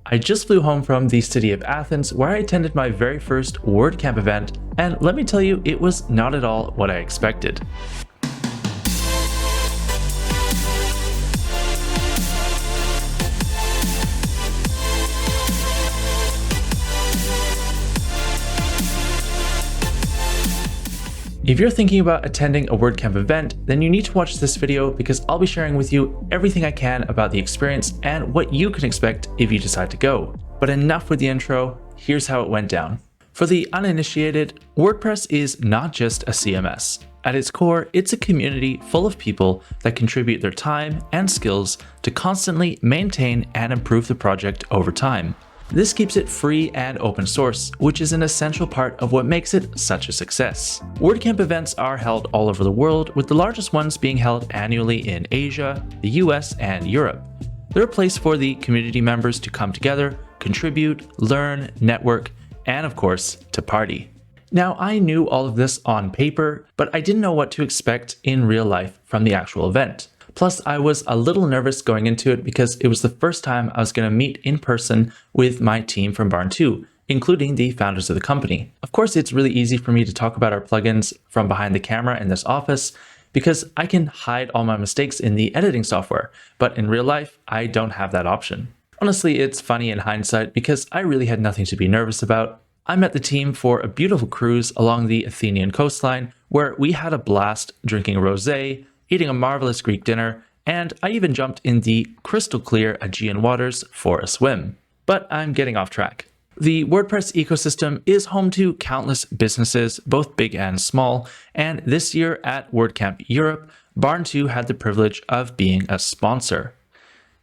I just flew home from the city of Athens where I attended my very first WordCamp event, and let me tell you, it was not at all what I expected. If you're thinking about attending a WordCamp event, then you need to watch this video because I'll be sharing with you everything I can about the experience and what you can expect if you decide to go. But enough with the intro, here's how it went down. For the uninitiated, WordPress is not just a CMS. At its core, it's a community full of people that contribute their time and skills to constantly maintain and improve the project over time. This keeps it free and open source, which is an essential part of what makes it such a success. WordCamp events are held all over the world, with the largest ones being held annually in Asia, the US, and Europe. They're a place for the community members to come together, contribute, learn, network, and of course, to party. Now, I knew all of this on paper, but I didn't know what to expect in real life from the actual event. Plus, I was a little nervous going into it because it was the first time I was going to meet in person with my team from Barn 2, including the founders of the company. Of course, it's really easy for me to talk about our plugins from behind the camera in this office because I can hide all my mistakes in the editing software, but in real life, I don't have that option. Honestly, it's funny in hindsight because I really had nothing to be nervous about. I met the team for a beautiful cruise along the Athenian coastline where we had a blast drinking rosé, eating a marvelous Greek dinner, and I even jumped in the crystal clear Aegean waters for a swim. But I'm getting off track. The WordPress ecosystem is home to countless businesses, both big and small, and this year at WordCamp Europe, Barn 2 had the privilege of being a sponsor.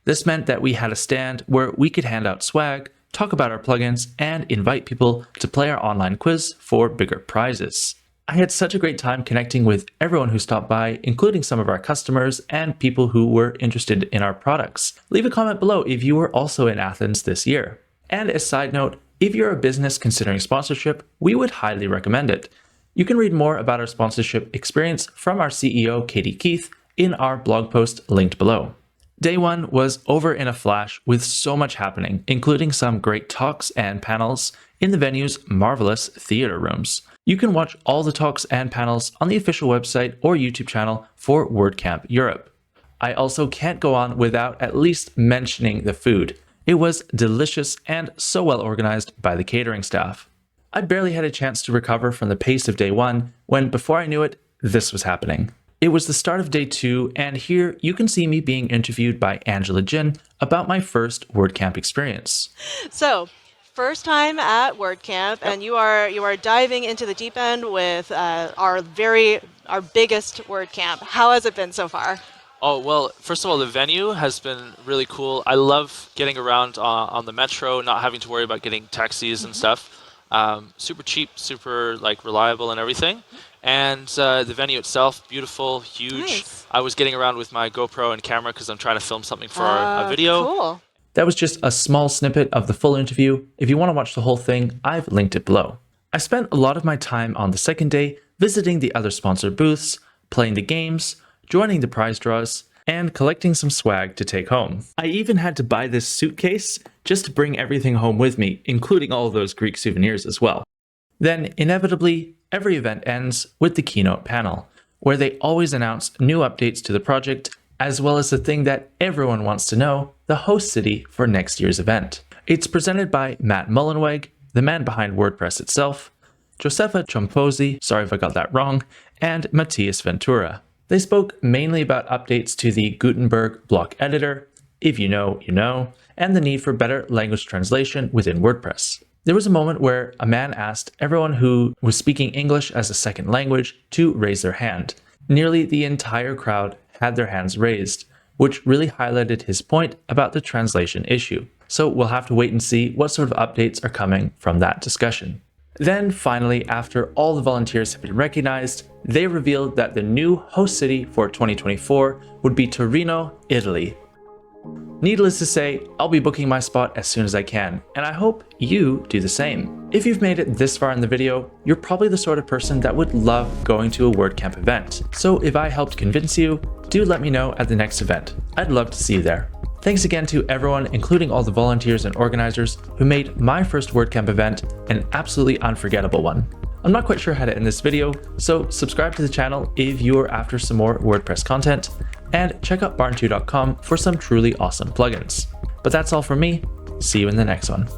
This meant that we had a stand where we could hand out swag, talk about our plugins, and invite people to play our online quiz for bigger prizes. I had such a great time connecting with everyone who stopped by, including some of our customers and people who were interested in our products. Leave a comment below if you were also in Athens this year. And a side note, if you're a business considering sponsorship, we would highly recommend it. You can read more about our sponsorship experience from our CEO, Katie Keith, in our blog post linked below. Day one was over in a flash with so much happening, including some great talks and panels in the venue's marvelous theater rooms. You can watch all the talks and panels on the official website or YouTube channel for WordCamp Europe. I also can't go on without at least mentioning the food. It was delicious and so well organized by the catering staff. I barely had a chance to recover from the pace of day one when, before I knew it, this was happening. It was the start of day two, and here you can see me being interviewed by Angela Jin about my first WordCamp experience. So, first time at WordCamp, and you are diving into the deep end with our biggest WordCamp. How has it been so far? Oh, well, first of all, the venue has been really cool. I love getting around on the metro, not having to worry about getting taxis and stuff. Super cheap, super reliable and everything. And the venue itself, beautiful, huge. Nice. I was getting around with my GoPro and camera because I'm trying to film something for a video. Cool. That was just a small snippet of the full interview. If you want to watch the whole thing, I've linked it below. I spent a lot of my time on the second day visiting the other sponsored booths, playing the games, joining the prize draws, and collecting some swag to take home. I even had to buy this suitcase just to bring everything home with me, including all of those Greek souvenirs as well. Then, inevitably, every event ends with the keynote panel, where they always announce new updates to the project, as well as the thing that everyone wants to know, the host city for next year's event. It's presented by Matt Mullenweg, the man behind WordPress itself, Josefa Chomposi, sorry if I got that wrong, and Matthias Ventura. They spoke mainly about updates to the Gutenberg block editor, if you know, you know, and the need for better language translation within WordPress. There was a moment where a man asked everyone who was speaking English as a second language to raise their hand. Nearly the entire crowd had their hands raised, which really highlighted his point about the translation issue. So we'll have to wait and see what sort of updates are coming from that discussion. Then finally, after all the volunteers have been recognized, they revealed that the new host city for 2024 would be Torino, Italy. Needless to say, I'll be booking my spot as soon as I can, and I hope you do the same. If you've made it this far in the video, you're probably the sort of person that would love going to a WordCamp event. So if I helped convince you, do let me know at the next event. I'd love to see you there. Thanks again to everyone, including all the volunteers and organizers, who made my first WordCamp event an absolutely unforgettable one. I'm not quite sure how to end this video, so subscribe to the channel if you're after some more WordPress content, and check out barn2.com for some truly awesome plugins. But that's all from me. See you in the next one.